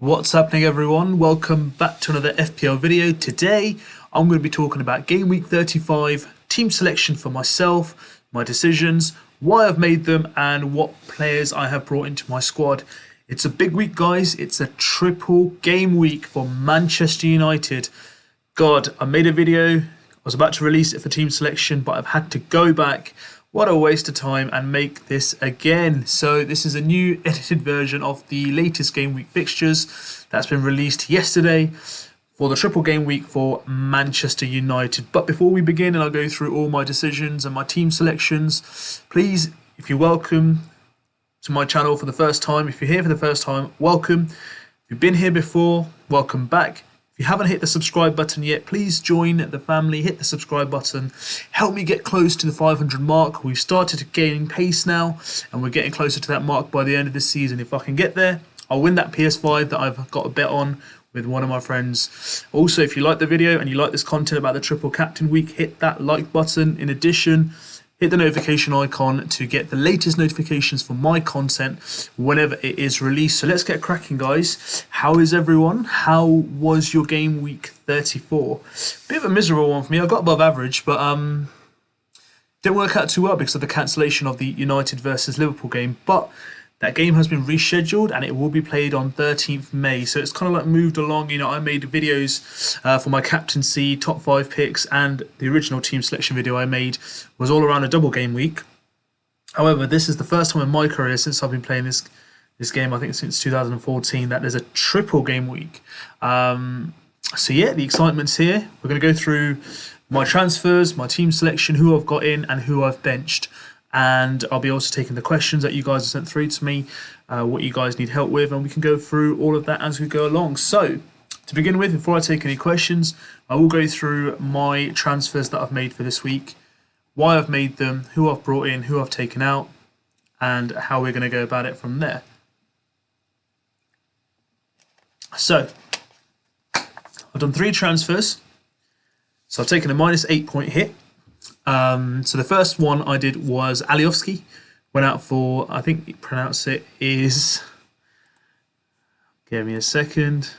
What's happening, everyone? Welcome back to another FPL video. Today I'm going to be talking about Game Week 35, team selection for myself, my decisions, why I've made them and what players I have brought into my squad. It's a big week, guys. It's a triple game week for Manchester United. God, I made a video. I was about to release it for team selection, but I've had to go back. What a waste of time and make this again. So this is a new edited version of the latest game week fixtures that's been released yesterday for the triple game week for Manchester United. But before we begin and I'll go through all my decisions and my team selections, please, if you're welcome to my channel for the first time, if you're here for the first time, welcome. If you've been here before, welcome back. If you haven't hit the subscribe button yet, please join the family, hit the subscribe button, help me get close to the 500 mark. We've started to gain pace now and we're getting closer to that mark by the end of this season. If I can get there, I'll win that PS5 that I've got a bet on with one of my friends. Also, if you like the video and you like this content about the triple captain week, hit that like button. In addition, hit the notification icon to get the latest notifications for my content whenever it is released. So let's get cracking, guys. How is everyone? How was your game week 34? Bit of a miserable one for me. I got above average, but didn't work out too well because of the cancellation of the United versus Liverpool game. But that game has been rescheduled and it will be played on 13th May. So it's kind of like moved along. You know, I made videos for my captaincy, top 5 picks, and the original team selection video I made was all around a double game week. However, this is the first time in my career since I've been playing this game, I think since 2014, that there's a triple game week. So yeah, the excitement's here. We're going to go through my transfers, my team selection, who I've got in and who I've benched. And I'll be also taking the questions that you guys have sent through to me, what you guys need help with, and we can go through all of that as we go along. So, to begin with, before I take any questions, I will go through my transfers that I've made for this week, why I've made them, who I've brought in, who I've taken out, and how we're going to go about it from there. So, I've done 3 transfers. So I've taken a -8 point hit. So the first one I did was Aliovski. Went out for, I think you pronounce it is, give me a second.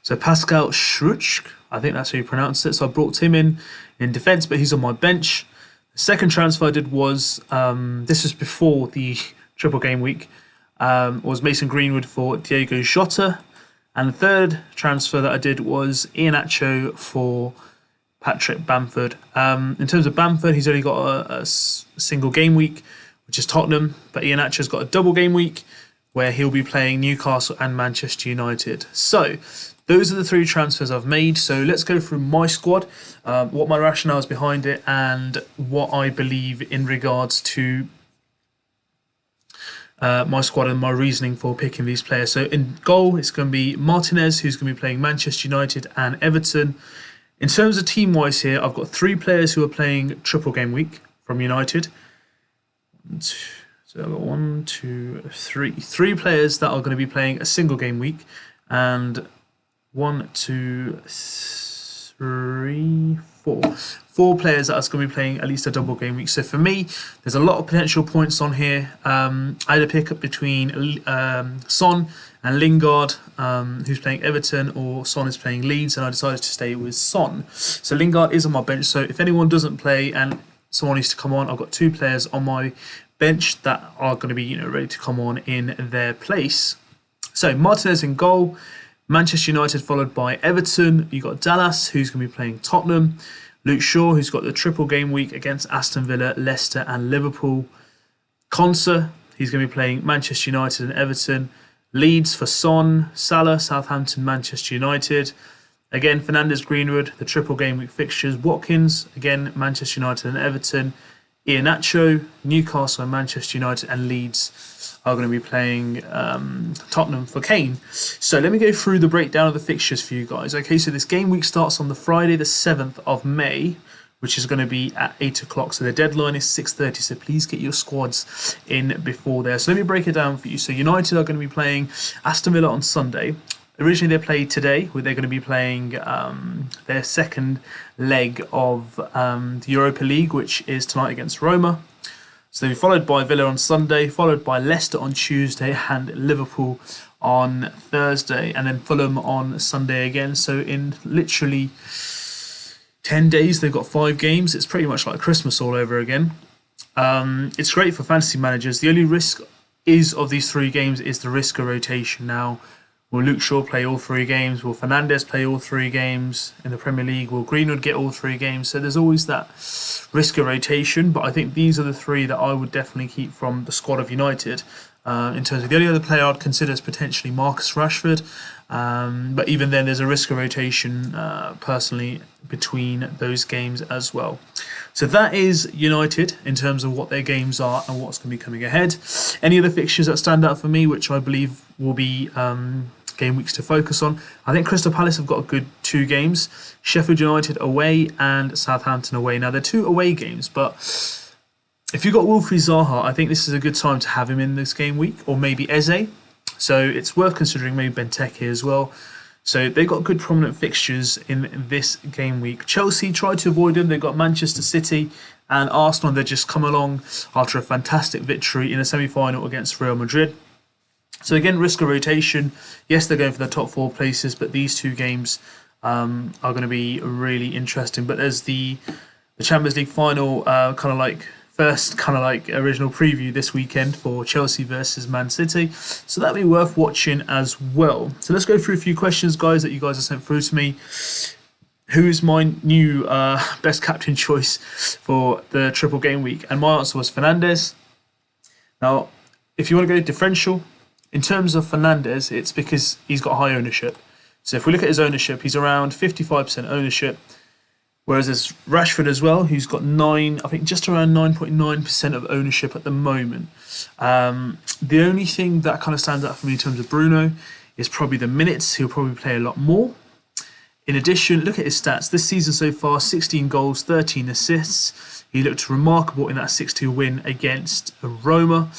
So Pascal Schruch, I think that's how you pronounce it. So I brought him in defence, but he's on my bench. The second transfer I did was, this was before the triple game week, was Mason Greenwood for Diego Jota. And the third transfer that I did was Iheanacho for Patrick Bamford. In terms of Bamford, he's only got a single game week, which is Tottenham, but Iheanacho's got a double game week where he'll be playing Newcastle and Manchester United. So those are the 3 transfers I've made. So let's go through my squad, what my rationale is behind it, and what I believe in regards to my squad and my reasoning for picking these players. So in goal, it's going to be Martinez, who's going to be playing Manchester United and Everton. In terms of team-wise here, I've got 3 players who are playing triple game week from United. So I've got 1, 2, 3. 3 players that are going to be playing a single game week. And 1, 2, 3, 4. 4 players that are going to be playing at least a double game week. So for me, there's a lot of potential points on here. I had a pick up between Son and Lingard, who's playing Everton, or Son is playing Leeds, and I decided to stay with Son. So Lingard is on my bench. So if anyone doesn't play and someone needs to come on, I've got 2 players on my bench that are going to be, ready to come on in their place. So Martinez in goal, Manchester United followed by Everton. You got Dallas, who's going to be playing Tottenham. Luke Shaw, who's got the triple game week against Aston Villa, Leicester and Liverpool. Konsa, he's going to be playing Manchester United and Everton. Leeds for Son, Salah, Southampton, Manchester United. Again, Fernandes, Greenwood, the triple game week fixtures. Watkins, again, Manchester United and Everton. Iheanacho, Newcastle and Manchester United, and Leeds are going to be playing Tottenham for Kane. So let me go through the breakdown of the fixtures for you guys. Okay, so this game week starts on the Friday the 7th of May, which is going to be at 8 o'clock. So the deadline is 6:30, so please get your squads in before there. So let me break it down for you. So United are going to be playing Aston Villa on Sunday. Originally they played today, where they're going to be playing their second leg of the Europa League, which is tonight against Roma. So they'll be followed by Villa on Sunday, followed by Leicester on Tuesday, and Liverpool on Thursday, and then Fulham on Sunday again. So in literally 10 days, they've got 5 games. It's pretty much like Christmas all over again. It's great for fantasy managers. The only risk of these 3 games is the risk of rotation. Now, will Luke Shaw play all 3 games? Will Fernandes play all 3 games in the Premier League? Will Greenwood get all 3 games? So there's always that risk of rotation. But I think these are the 3 that I would definitely keep from the squad of United. In terms of the only other player I'd consider is potentially Marcus Rashford. But even then, there's a risk of rotation personally between those games as well. So that is United in terms of what their games are and what's going to be coming ahead. Any other fixtures that stand out for me, which I believe will be game weeks to focus on. I think Crystal Palace have got a good 2 games. Sheffield United away and Southampton away. Now, they're 2 away games, but if you've got Wilfried Zaha, I think this is a good time to have him in this game week, or maybe Eze. So it's worth considering maybe Benteke as well. So they've got good prominent fixtures in this game week. Chelsea tried to avoid them. They've got Manchester City and Arsenal. They've just come along after a fantastic victory in a semi-final against Real Madrid. So again, risk of rotation. Yes, they're going for the top 4 places, but these 2 games are going to be really interesting. But there's the Champions League final first original preview this weekend for Chelsea versus Man City. So that'll be worth watching as well. So let's go through a few questions, guys, that you guys have sent through to me. Who's my new best captain choice for the triple game week? And my answer was Fernandes. Now, if you want to go differential, in terms of Fernandes, it's because he's got high ownership. So if we look at his ownership, he's around 55% ownership. Whereas there's Rashford as well, who's got just around 9.9% of ownership at the moment. The only thing that kind of stands out for me in terms of Bruno is probably the minutes. He'll probably play a lot more. In addition, look at his stats. This season so far, 16 goals, 13 assists. He looked remarkable in that 6-2 win against Roma.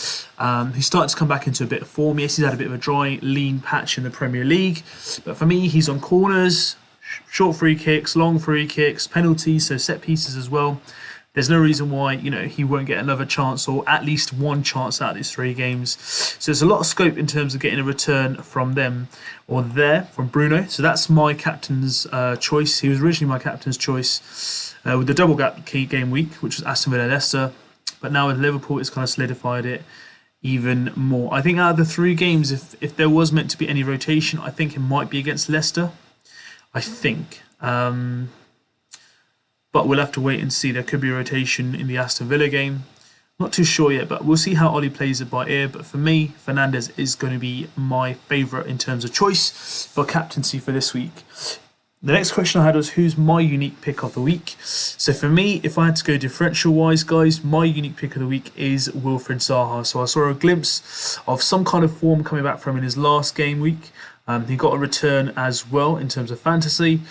He's starting to come back into a bit of form. Yes, he's had a bit of a dry, lean patch in the Premier League. But for me, he's on corners, short free kicks, long free kicks, penalties, so set pieces as well. There's no reason why he won't get another chance, or at least one chance out of these 3 games. So there's a lot of scope in terms of getting a return from them from Bruno. So that's my captain's choice. He was originally my captain's choice with the double game week, which was Aston Villa Leicester. But now with Liverpool, it's kind of solidified it even more. I think out of the 3 games, if there was meant to be any rotation, I think it might be against Leicester. I think. But we'll have to wait and see. There could be a rotation in the Aston Villa game. Not too sure yet, but we'll see how Ollie plays it by ear. But for me, Fernandes is going to be my favourite in terms of choice for captaincy for this week. The next question I had was, who's my unique pick of the week? So for me, if I had to go differential-wise, guys, my unique pick of the week is Wilfried Zaha. So I saw a glimpse of some kind of form coming back from him in his last game week. He got a return as well in terms of fantasy.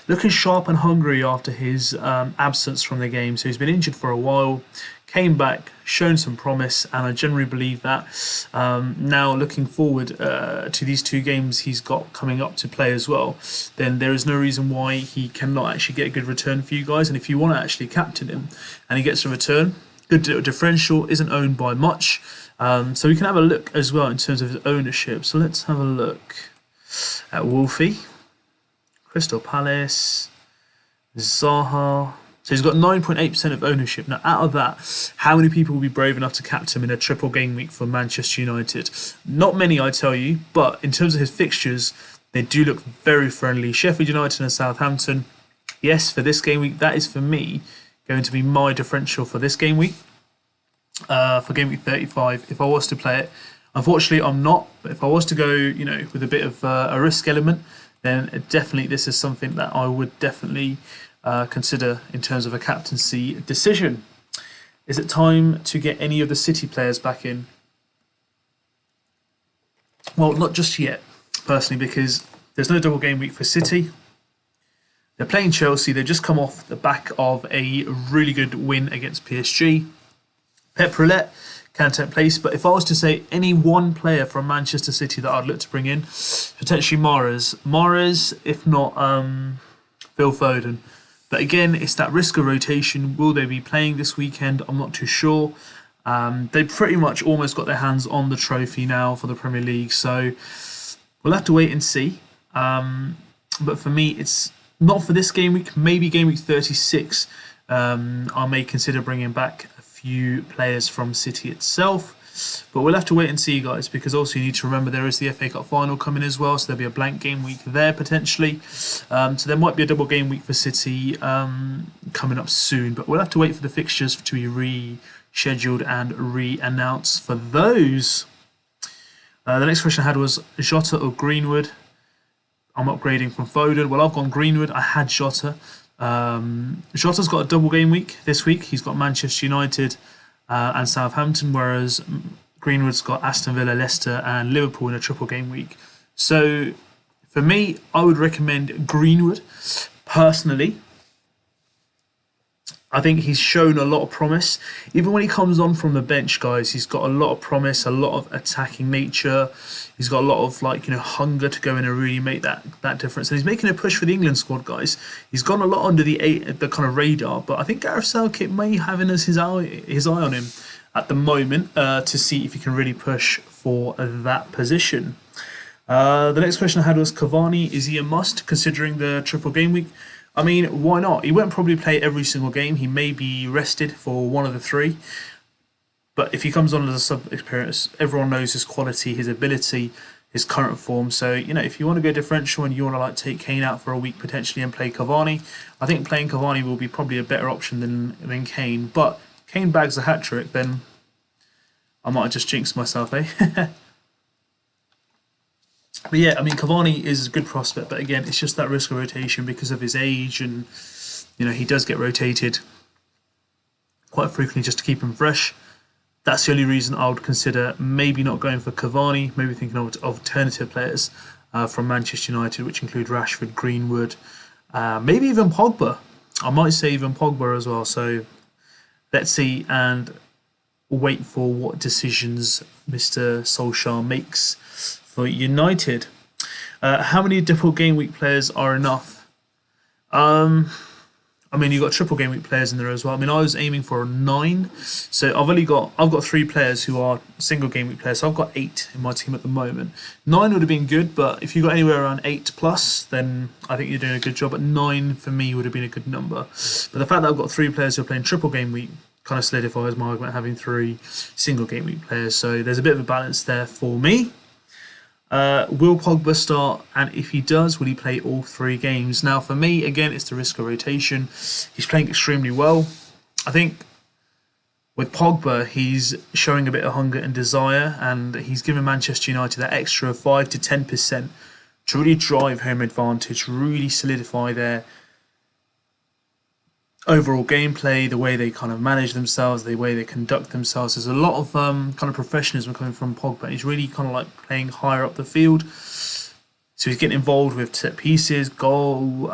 Looking sharp and hungry after his absence from the game. So he's been injured for a while, came back, shown some promise, and I generally believe that. Now looking forward to these 2 games he's got coming up to play as well, then there is no reason why he cannot actually get a good return for you guys. And if you want to actually captain him and he gets a return, good differential, isn't owned by much. So we can have a look as well in terms of his ownership. So let's have a look at Wolfie, Crystal Palace, Zaha. So he's got 9.8% of ownership. Now, out of that, how many people will be brave enough to captain him in a triple game week for Manchester United? Not many, I tell you, but in terms of his fixtures, they do look very friendly. Sheffield United and Southampton. Yes, for this game week, that is for me going to be my differential for this game week, for game week 35, if I was to play it. Unfortunately, I'm not, but if I was to go, with a bit of a risk element, then definitely this is something that I would definitely consider in terms of a captaincy decision. Is it time to get any of the City players back in? Well, not just yet, personally, because there's no double game week for City. They're playing Chelsea. They've just come off the back of a really good win against PSG. Pep Roulette can take place, but if I was to say any one player from Manchester City that I'd look to bring in, potentially Mahrez, if not Phil Foden. But again, it's that risk of rotation. Will they be playing this weekend? I'm not too sure. They pretty much almost got their hands on the trophy now for the Premier League, so we'll have to wait and see. But for me, it's not for this game week. Maybe game week 36, I may consider bringing back a few players from City itself. But we'll have to wait and see, guys, because also you need to remember there is the FA Cup final coming as well, so there'll be a blank game week there potentially. So there might be a double game week for City coming up soon, but we'll have to wait for the fixtures to be rescheduled and re-announced for those. The next question I had was Jota or Greenwood. I'm upgrading from Foden. Well, I've gone Greenwood. I had Jota. Jota's got a double game week this week. He's got Manchester United and Southampton, whereas Greenwood's got Aston Villa, Leicester and Liverpool in a triple game week. So for me, I would recommend Greenwood personally. I think he's shown a lot of promise. Even when he comes on from the bench, guys, he's got a lot of promise, a lot of attacking nature. He's got a lot of hunger to go in and really make that difference. And he's making a push for the England squad, guys. He's gone a lot under the kind of radar, but I think Gareth Southgate may have his eye on him at the moment to see if he can really push for that position. The next question I had was Cavani. Is he a must considering the triple game week? I mean, why not? He won't probably play every single game. He may be rested for one of the three. But if he comes on as a sub-experience, everyone knows his quality, his ability, his current form. So, if you want to go differential and you want to take Kane out for a week potentially and play Cavani, I think playing Cavani will be probably a better option than Kane. But Kane bags a hat-trick, then I might have just jinxed myself, eh? But yeah, I mean, Cavani is a good prospect, but again, it's just that risk of rotation because of his age, and he does get rotated quite frequently just to keep him fresh. That's the only reason I would consider maybe not going for Cavani, maybe thinking of alternative players from Manchester United, which include Rashford, Greenwood, maybe even Pogba. I might say even Pogba as well. So let's see and wait for what decisions Mr. Solskjaer makes for United. How many double game week players are enough? I mean, you've got triple game week players in there as well. I mean, I was aiming for 9, so I've got 3 players who are single game week players. So I've got 8 in my team at the moment. 9 would have been good, but if you got anywhere around 8 plus, then I think you're doing a good job. But 9 for me would have been a good number. But the fact that I've got 3 players who are playing triple game week kind of solidifies my argument having 3 single game week players. So there's a bit of a balance there for me. Will Pogba start, and if he does, will he play all 3 games? Now, for me, again, it's the risk of rotation. He's playing extremely well. I think with Pogba, he's showing a bit of hunger and desire, and he's given Manchester United that extra 5 to 10% to really drive home advantage, really solidify their overall gameplay, the way they kind of manage themselves, the way they conduct themselves. There's a lot of kind of professionalism coming from Pogba. He's really kind of playing higher up the field. So he's getting involved with set pieces, goal,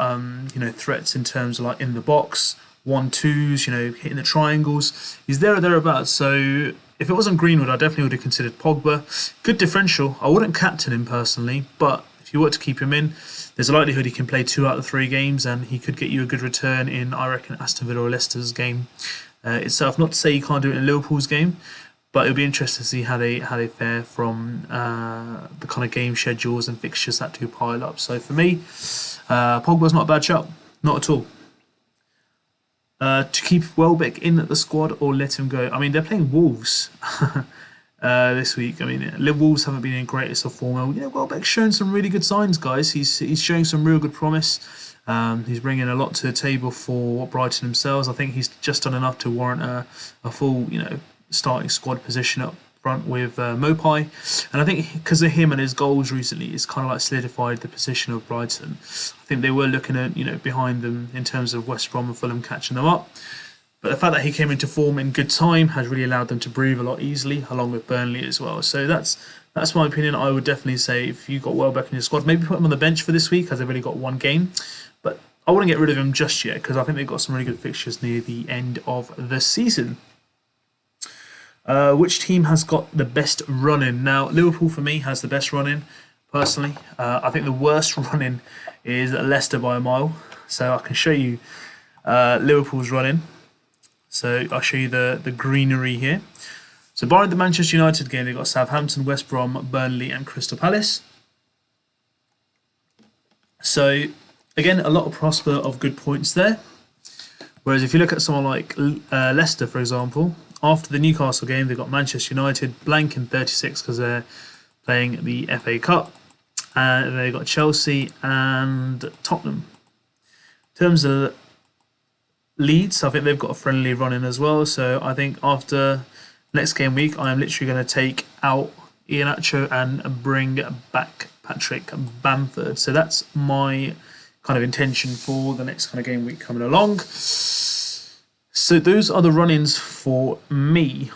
threats in terms of in the box, 1-2s, hitting the triangles. He's there or thereabouts. So if it wasn't Greenwood, I definitely would have considered Pogba. Good differential. I wouldn't captain him personally, but if you were to keep him in, there's a likelihood he can play 2 out of 3 games, and he could get you a good return in, I reckon, Aston Villa or Leicester's game itself. Not to say you can't do it in Liverpool's game, but it'll be interesting to see how they fare from the kind of game schedules and fixtures that do pile up. So for me, Pogba's not a bad shout, not at all. To keep Welbeck in the squad or let him go? I mean, they're playing Wolves this week. I mean, Wolves haven't been in greatest of form. Welbeck's shown some really good signs, guys. He's showing some real good promise. He's bringing a lot to the table for Brighton themselves. I think he's just done enough to warrant a full, starting squad position up front with Mopai. And I think because of him and his goals recently, it's kind of solidified the position of Brighton. I think they were looking at, behind them in terms of West Brom and Fulham catching them up. But the fact that he came into form in good time has really allowed them to breathe a lot easily, along with Burnley as well. So that's my opinion. I would definitely say if you got Welbeck in your squad, maybe put him on the bench for this week as they've only got 1 game. But I wouldn't get rid of him just yet because I think they've got some really good fixtures near the end of the season. Which team has got the best run-in? Now, Liverpool for me has the best run-in, personally. I think the worst run-in is Leicester by a mile. So I can show you Liverpool's run-in. So I'll show you the greenery here. So barring the Manchester United game, they've got Southampton, West Brom, Burnley and Crystal Palace. So again, a lot of prospect of good points there. Whereas if you look at someone like Leicester, for example, after the Newcastle game, they've got Manchester United blank in 36 because they're playing the FA Cup. And they've got Chelsea and Tottenham. In terms of Leeds, I think they've got a friendly run in as well. So I think after next game week, I am literally going to take out Iheanacho and bring back Patrick Bamford. So that's my kind of intention for the next kind of game week coming along. So those are the run-ins for me.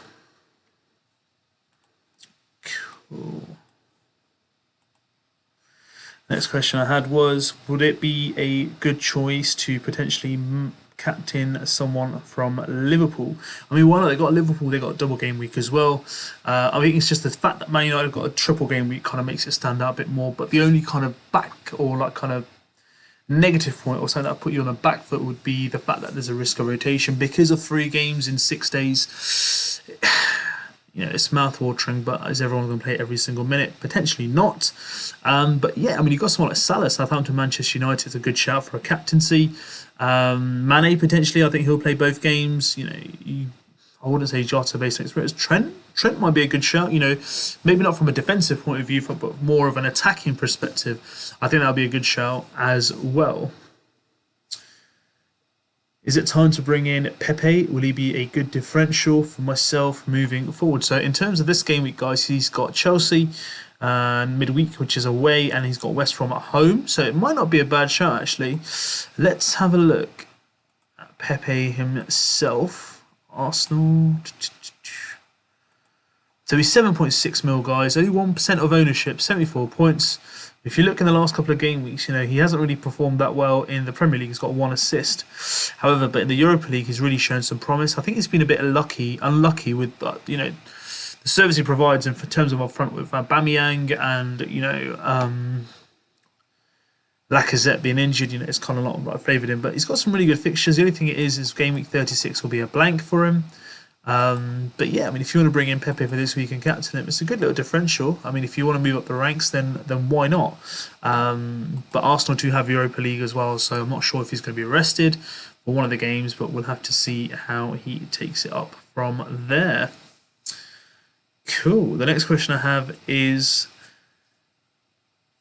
Cool. Next question I had was, would it be a good choice to potentially captain someone from Liverpool? I mean, why not? They got Liverpool, they got double game week as well. I think it's just the fact that Man United got a triple game week kind of makes it stand out a bit more. But the only kind of back or like kind of negative point or something that put you on the back foot would be the fact that there's a risk of rotation because of 3 games in 6 days. You know, it's mouth-watering, but is everyone going to play every single minute? Potentially not. But yeah, I mean, you've got someone like Salah, Southampton, Manchester United is a good shout for a captaincy. Mane, potentially, I think he'll play both games. You know, I wouldn't say Jota based on experience. Trent might be a good shout, you know, maybe not from a defensive point of view, but more of an attacking perspective. I think that'll be a good shout as well. Is it time to bring in Pepe? Will he be a good differential for myself moving forward? So in terms of this game week, guys, he's got Chelsea midweek, which is away, and he's got West Brom at home. So it might not be a bad shout, actually. Let's have a look at Pepe himself. Arsenal. So he's 7.6 mil, guys. Only 1% of ownership, 74 points. If you look in the last couple of game weeks, you know, he hasn't really performed that well in the Premier League. He's got 1 assist. However, but in the Europa League, he's really shown some promise. I think he's been a bit unlucky with, you know, the service he provides in terms of up front with Aubameyang and, you know, Lacazette being injured. You know, it's kind of not favoured him. But he's got some really good fixtures. The only thing it is game week 36 will be a blank for him. But yeah, I mean, if you want to bring in Pepe for this week and captain him, it's a good little differential. I mean, if you want to move up the ranks, then why not? But Arsenal do have Europa League as well, so I'm not sure if he's going to be arrested for one of the games, but we'll have to see how he takes it up from there. Cool. The next question I have is,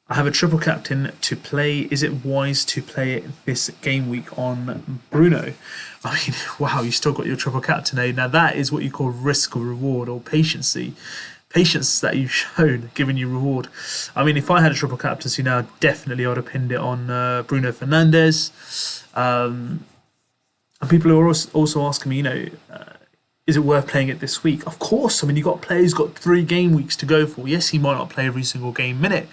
I have a triple captain to play. Is it wise to play this game week on Bruno? I mean, wow, you still got your triple captain, eh? Now that is what you call risk or reward or patiency. Patience that you've shown, giving you reward. I mean, if I had a triple captaincy now, definitely I would have pinned it on Bruno Fernandes. And people are also asking me, you know, is it worth playing it this week? Of course. I mean, you've got players got 3 game weeks to go for. Yes, he might not play every single game minute,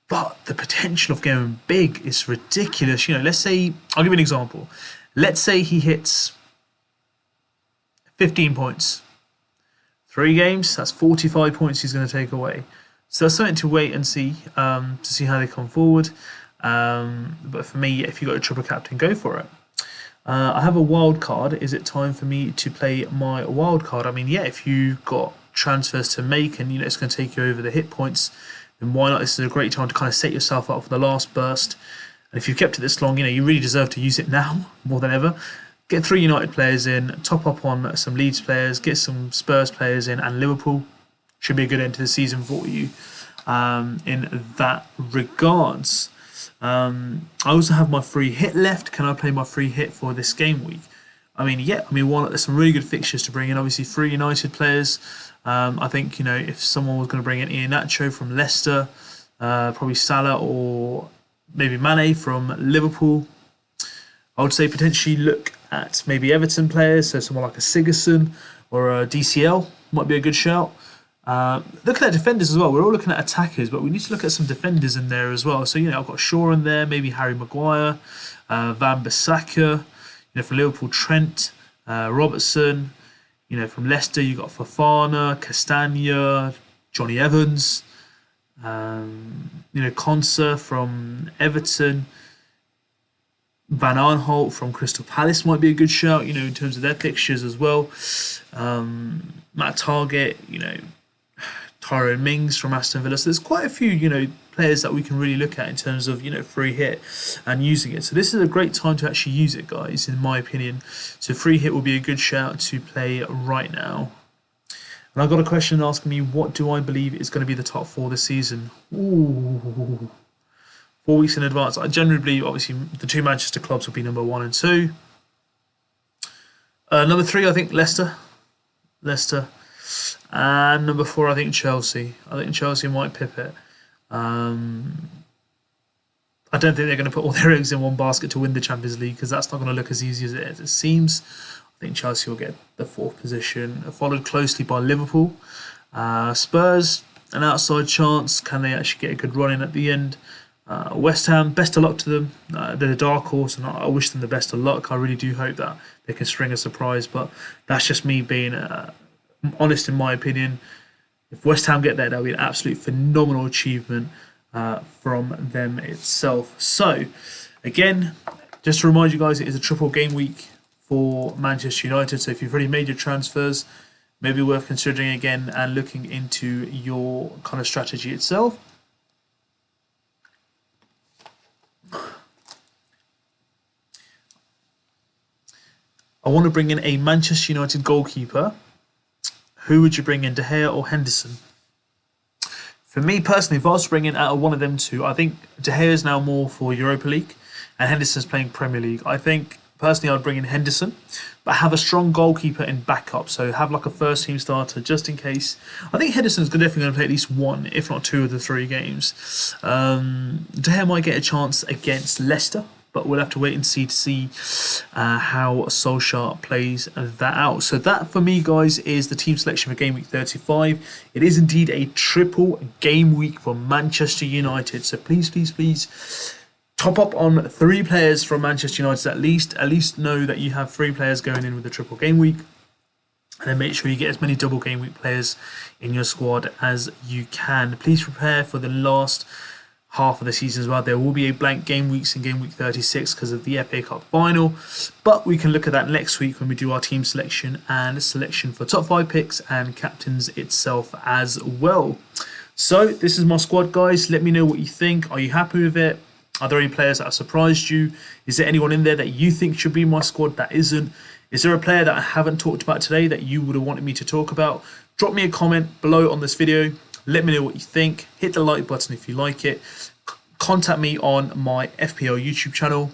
but the potential of going big is ridiculous. You know, let's say, I'll give you an example. Let's say he hits 15 points. 3 games, that's 45 points he's going to take away. So that's something to wait and see, to see how they come forward. But for me, if you've got a triple captain, go for it. I have a wild card. Is it time for me to play my wild card? I mean, yeah, if you've got transfers to make and, you know, it's going to take you over the hit points, then why not? This is a great time to kind of set yourself up for the last burst. And if you've kept it this long, you know, you really deserve to use it now more than ever. Get 3 United players in, top up on some Leeds players, get some Spurs players in, and Liverpool should be a good end to the season for you in that regards. I also have my free hit left. Can I play my free hit for this game week? I mean, yeah. I mean, there's some really good fixtures to bring in. Obviously, 3 United players. I think, you know, if someone was going to bring in Iheanacho from Leicester, probably Salah or maybe Mane from Liverpool, I would say potentially look at maybe Everton players, so someone like a Sigurdsson or a DCL might be a good shout. Looking at defenders as well. We're all looking at attackers, but we need to look at some defenders in there as well. So, you know, I've got Shaw in there, maybe Harry Maguire, Van Bissaka, you know, for Liverpool, Trent, Robertson. You know, from Leicester, you've got Fofana, Castagna, Johnny Evans, you know, Konsa from Everton. Van Aanholt from Crystal Palace might be a good shout, you know, in terms of their fixtures as well. Matt Target, you know, Tyrone Mings from Aston Villa. So there's quite a few, you know, players that we can really look at in terms of, you know, free hit and using it. So this is a great time to actually use it, guys, in my opinion. So free hit will be a good shout to play right now. And I've got a question asking me, what do I believe is going to be the top 4 this season? Ooh. 4 weeks in advance. I generally believe, obviously, the 2 Manchester clubs will be number 1 and 2. Number 3, I think Leicester. And number 4, I think Chelsea. I think Chelsea might pip it. I don't think they're going to put all their eggs in one basket to win the Champions League, because that's not going to look as easy as it seems. I think Chelsea will get the 4th position, followed closely by Liverpool. Spurs, an outside chance. Can they actually get a good run in at the end? West Ham, best of luck to them. They're a dark horse, and I wish them the best of luck. I really do hope that they can string a surprise, but that's just me being honest in my opinion. If West Ham get there, that'll be an absolute phenomenal achievement from them itself. So, again, just to remind you guys, it is a triple game week for Manchester United. So if you've already made your transfers, maybe worth considering again and looking into your kind of strategy itself. I want to bring in a Manchester United goalkeeper. Who would you bring in, De Gea or Henderson? For me personally, if I was to bring in out of one of them two, I think De Gea is now more for Europa League and Henderson's playing Premier League. I think personally I'd bring in Henderson, but have a strong goalkeeper in backup. So have like a first team starter just in case. I think Henderson's definitely going to play at least 1, if not 2 of the 3 games. De Gea might get a chance against Leicester, but we'll have to wait and see how Solskjaer plays that out. So that, for me, guys, is the team selection for Game Week 35. It is indeed a triple game week for Manchester United. So please, please, please top up on 3 players from Manchester United at least. At least know that you have 3 players going in with the triple game week. And then make sure you get as many double game week players in your squad as you can. Please prepare for the last half of the season as well. There will be a blank game weeks in game week 36 because of the FA Cup final, but we can look at that next week when we do our team selection and selection for top 5 picks and captains itself as well. So this is my squad, guys. Let me know what you think. Are you happy with it? Are there any players that have surprised you? Is there anyone in there that you think should be in my squad that isn't? Is there a player that I haven't talked about today that you would have wanted me to talk about? Drop me a comment below on this video. Let me know what you think. Hit the like button if you like it. Contact me on my FPL YouTube channel,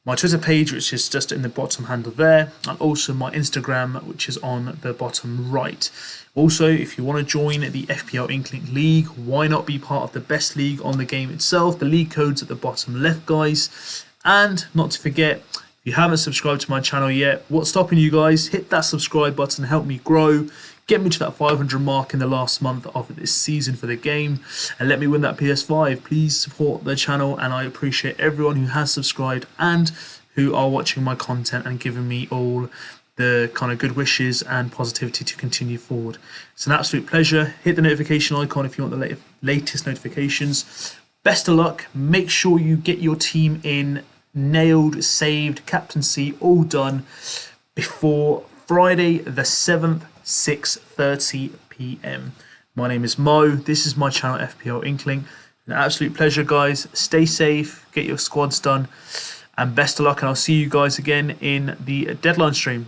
my Twitter page, which is just in the bottom handle there, and also my Instagram, which is on the bottom right. Also, if you want to join the FPL INKLING League, why not be part of the best league on the game itself? The league code's at the bottom left, guys. And not to forget, if you haven't subscribed to my channel yet, what's stopping you guys? Hit that subscribe button, help me grow. Get me to that 500 mark in the last month of this season for the game, and let me win that PS5. Please support the channel, and I appreciate everyone who has subscribed and who are watching my content and giving me all the kind of good wishes and positivity to continue forward. It's an absolute pleasure. Hit the notification icon if you want the latest notifications. Best of luck. Make sure you get your team in, nailed, saved, captaincy, all done before Friday the 7th, 6:30 p.m. My name is Mo. This is my channel, FPL INKLING. An absolute pleasure, guys. Stay safe, get your squads done, and best of luck. And I'll see you guys again in the deadline stream.